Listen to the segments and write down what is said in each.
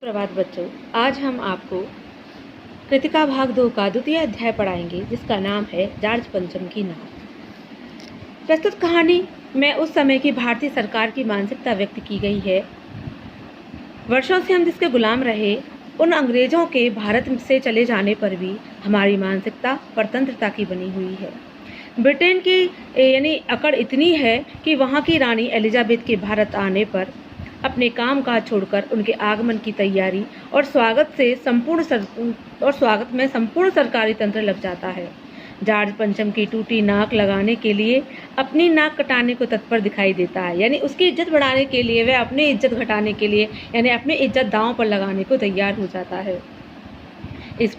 प्रभात बच्चों, आज हम आपको कृतिका भाग 2 का द्वितीय अध्याय पढ़ाएंगे, जिसका नाम है जार्ज पंचम की नाव। प्रस्तुत कहानी में उस समय की भारतीय सरकार की मानसिकता व्यक्त की गई है। वर्षों से हम जिसके गुलाम रहे, उन अंग्रेजों के भारत से चले जाने पर भी हमारी मानसिकता परतंत्रता की बनी हुई है। ब्रिटेन की यानी अकड़ इतनी है कि वहाँ की रानी एलिजाबेथ के भारत आने पर अपने काम काज छोड़कर उनके आगमन की तैयारी और स्वागत में संपूर्ण सरकारी तंत्र लग जाता है। जॉर्ज पंचम की टूटी नाक लगाने के लिए अपनी नाक कटाने को तत्पर दिखाई देता है, यानी उसकी इज्जत बढ़ाने के लिए, वह अपनी इज्जत घटाने के लिए यानी अपनी इज्जत दांव पर लगाने को तैयार हो जाता है। इस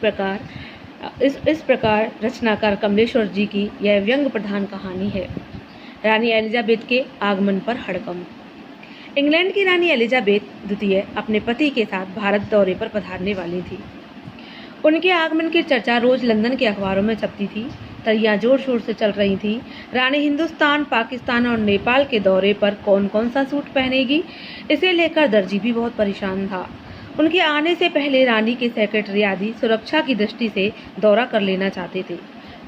प्रकार रचनाकार कमलेश्वर जी की यह व्यंग प्रधान कहानी है। रानी एलिजाबेथ के आगमन पर हड़कंप। इंग्लैंड की रानी एलिजाबेथ द्वितीय अपने पति के साथ भारत दौरे पर पधारने वाली थी। उनके आगमन की चर्चा रोज लंदन के अखबारों में छपती थी। तैयारियां जोर शोर से चल रही थी। रानी हिंदुस्तान, पाकिस्तान और नेपाल के दौरे पर कौन कौन सा सूट पहनेगी, इसे लेकर दर्जी भी बहुत परेशान था। उनके आने से पहले रानी के सेक्रेटरी आदि सुरक्षा की दृष्टि से दौरा कर लेना चाहते थे।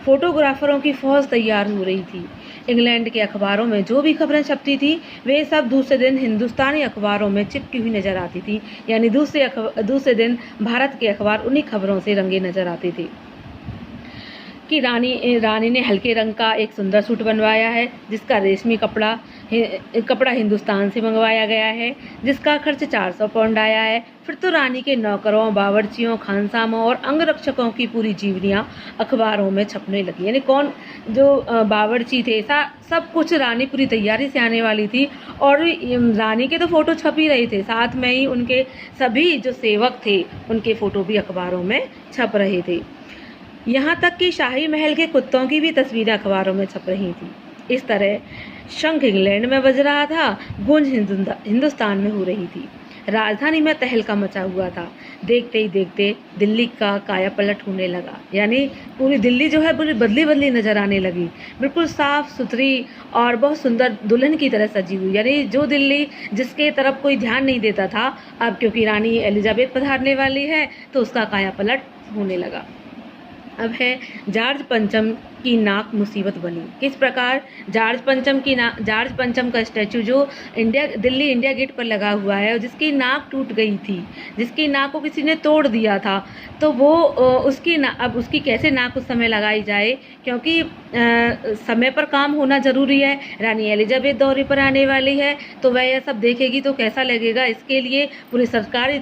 फोटोग्राफरों की फौज तैयार हो रही थी। इंग्लैंड के अखबारों में जो भी खबरें छपती थी, वे सब दूसरे दिन हिंदुस्तानी अखबारों में चिपकी हुई नजर आती थी, यानी दूसरे दिन भारत के अखबार उन्हीं खबरों से रंगे नजर आते थे कि रानी ने हल्के रंग का एक सुंदर सूट बनवाया है, जिसका रेशमी कपड़ा हिंदुस्तान से मंगवाया गया है, जिसका खर्च 400 पाउंड आया है। फिर तो रानी के नौकरों, बावर्चियों, खानसामों और अंगरक्षकों की पूरी जीवनियाँ अखबारों में छपने लगी। यानी कौन जो बावर्ची थे, सब कुछ रानी पूरी तैयारी से आने वाली थी, और रानी के तो फोटो छप ही रहे थे, साथ में ही उनके सभी जो सेवक थे उनके फोटो भी अखबारों में छप रहे थे। यहाँ तक कि शाही महल के कुत्तों की भी तस्वीरें अखबारों में छप रही थी। इस तरह शंख इंग्लैंड में बज रहा था, गूंज हिंदुस्तान में हो रही थी। राजधानी में तहलका मचा हुआ था। देखते ही देखते दिल्ली का काया पलट होने लगा, यानी पूरी दिल्ली जो है पूरी बदली नजर आने लगी, बिल्कुल साफ सुथरी और बहुत सुंदर दुल्हन की तरह सजी हुई। यानी जो दिल्ली जिसके तरफ कोई ध्यान नहीं देता था, अब क्योंकि रानी एलिजाबेथ पधारने वाली है तो उसका काया पलट होने लगा। अब है जॉर्ज पंचम की नाक मुसीबत बनी। किस प्रकार जॉर्ज पंचम का स्टैचू जो दिल्ली इंडिया गेट पर लगा हुआ है, जिसकी नाक टूट गई थी, जिसकी नाक को किसी ने तोड़ दिया था, तो वो अब उसकी कैसे नाक उस समय लगाई जाए, क्योंकि समय पर काम होना जरूरी है। रानी एलिजाबेथ दौरे पर आने वाली है, तो वह यह सब देखेगी तो कैसा लगेगा। इसके लिए पूरी सरकारी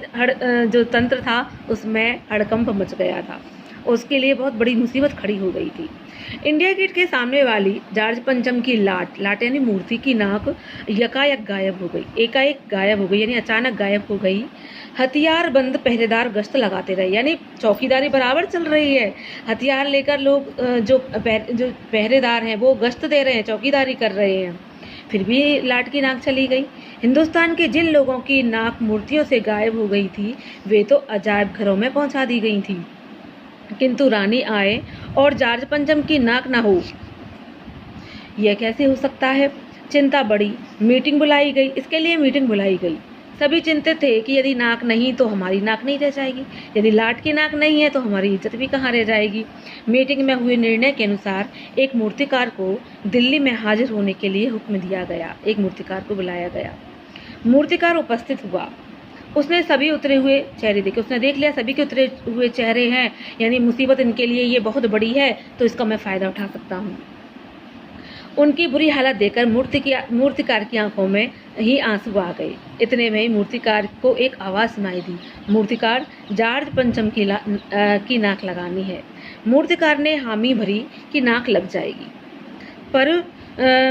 जो तंत्र था उसमें हड़कंप मच गया था। उसके लिए बहुत बड़ी मुसीबत खड़ी हो गई थी। इंडिया गेट के सामने वाली जॉर्ज पंचम की लाट यानी मूर्ति की नाक एकाएक गायब हो गई, यानी अचानक गायब हो गई। हथियार बंद पहरेदार गश्त लगाते रहे, यानी चौकीदारी बराबर चल रही है। हथियार लेकर लोग जो पहरेदार हैं वो गश्त दे रहे हैं, चौकीदारी कर रहे हैं, फिर भी लाट की नाक चली गई। हिंदुस्तान के जिन लोगों की नाक मूर्तियों से गायब हो गई थी, वे तो अजायब घरों में पहुंचा दी गई थी, किंतु रानी आए और जॉर्ज पंचम की नाक ना हो, यह कैसे हो सकता है। चिंता बढ़ी, इसके लिए मीटिंग बुलाई गई। सभी चिंतित थे कि यदि नाक नहीं तो हमारी नाक नहीं रह जाएगी, यदि लाट की नाक नहीं है तो हमारी इज्जत भी कहाँ रह जाएगी। मीटिंग में हुए निर्णय के अनुसार एक मूर्तिकार को दिल्ली में हाजिर होने के लिए हुक्म दिया गया। एक मूर्तिकार को बुलाया गया। मूर्तिकार उपस्थित हुआ। उसने सभी उतरे हुए चेहरे देखे। उसने देख लिया सभी के उतरे हुए चेहरे हैं, यानी मुसीबत इनके लिए ये बहुत बड़ी है, तो इसका मैं फ़ायदा उठा सकता हूँ। उनकी बुरी हालत देखकर मूर्तिकार की आंखों में ही आंसू आ गए। इतने में ही मूर्तिकार को एक आवाज़ सुनाई दी, मूर्तिकार, जॉर्ज पंचम की नाक लगानी है। मूर्तिकार ने हामी भरी कि नाक लग जाएगी, पर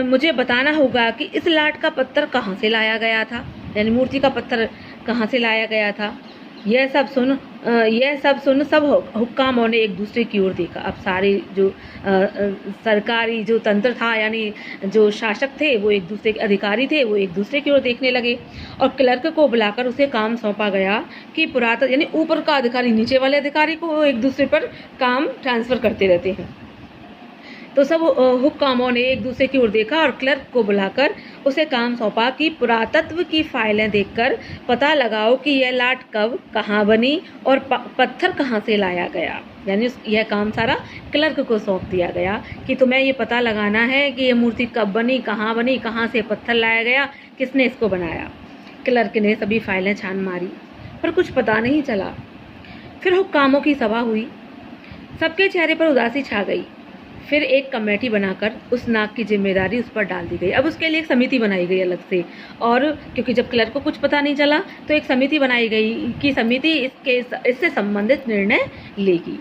मुझे बताना होगा कि इस लाट का पत्थर कहाँ से लाया गया था, यानी मूर्ति का पत्थर कहाँ से लाया गया था। यह सब सुन सब हुक्कामों ने एक दूसरे की ओर देखा। अब सारे जो सरकारी जो तंत्र था, यानी जो शासक थे, वो एक दूसरे के अधिकारी थे, वो एक दूसरे की ओर देखने लगे, और क्लर्क को बुलाकर उसे काम सौंपा गया कि पुरातन यानी ऊपर का अधिकारी नीचे वाले अधिकारी को एक दूसरे पर काम ट्रांसफर करते रहते हैं। तो सब हुक्कामों ने एक दूसरे की ओर देखा और क्लर्क को बुलाकर उसे काम सौंपा कि पुरातत्व की फाइलें देखकर पता लगाओ कि यह लाट कब कहाँ बनी और पत्थर कहाँ से लाया गया। यानी यह काम सारा क्लर्क को सौंप दिया गया कि तुम्हें ये पता लगाना है कि यह मूर्ति कब बनी, कहाँ से पत्थर लाया गया, किसने इसको बनाया। क्लर्क ने सभी फाइलें छान मारी पर कुछ पता नहीं चला। फिर हुक्कामों की सभा हुई, सबके चेहरे पर उदासी छा गई। फिर एक कमेटी बनाकर उस नाक की जिम्मेदारी उस पर डाल दी गई। अब उसके लिए एक समिति बनाई गई अलग से, और क्योंकि जब क्लर्क को कुछ पता नहीं चला तो एक समिति बनाई गई कि समिति इससे संबंधित निर्णय लेगी।